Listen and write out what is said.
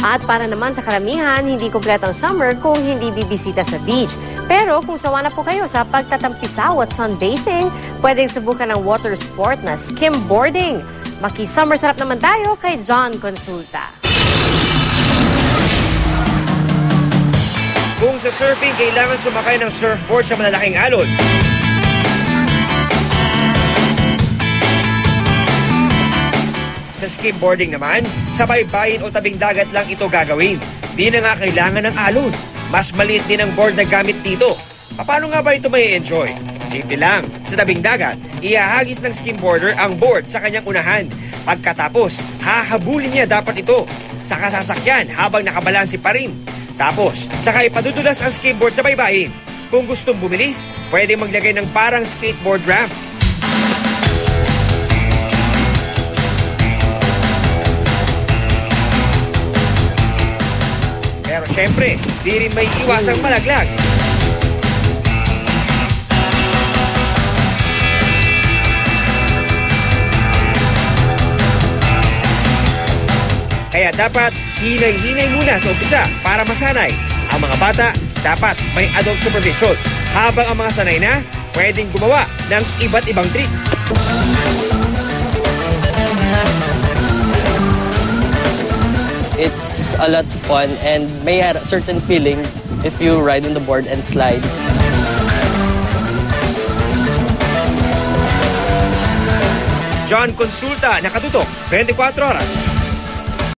At para naman sa karamihan, hindi kumpletong summer kung hindi bibisita sa beach. Pero kung sawa na po kayo sa pagtatampisaw at sunbathing, pwedeng subukan ng water sport na skimboarding. Maki-summer sarap naman tayo kay John Consulta. Kung sa surfing, kailangan sumakay ng surfboard sa malalaking alon. Sa skimboarding naman, sa baybayin o tabing dagat lang ito gagawin. Di na nga kailangan ng alon. Mas maliit din ang board na gamit dito. Paano nga ba ito may enjoy? Simple lang. Sa tabing dagat, ihahagis ng skimboarder ang board sa kanyang unahan. Pagkatapos, hahabulin niya dapat ito sa kasasakyan habang nakabalansi pa rin. Tapos, saka ipadudulas ang skimboard sa baybayin. Kung gustong bumilis, pwede maglagay ng parang skateboard ramp. Pero syempre, di rin may iwasang malaglag. Kaya dapat hinay-hinay muna sa umpisa para masanay. Ang mga bata dapat may adult supervision. Habang ang mga sanay na, pwedeng gumawa ng iba't ibang tricks. It's a lot fun and may have a certain feeling if you ride on the board and slide. John Consulta, nakatutok, 24 oras.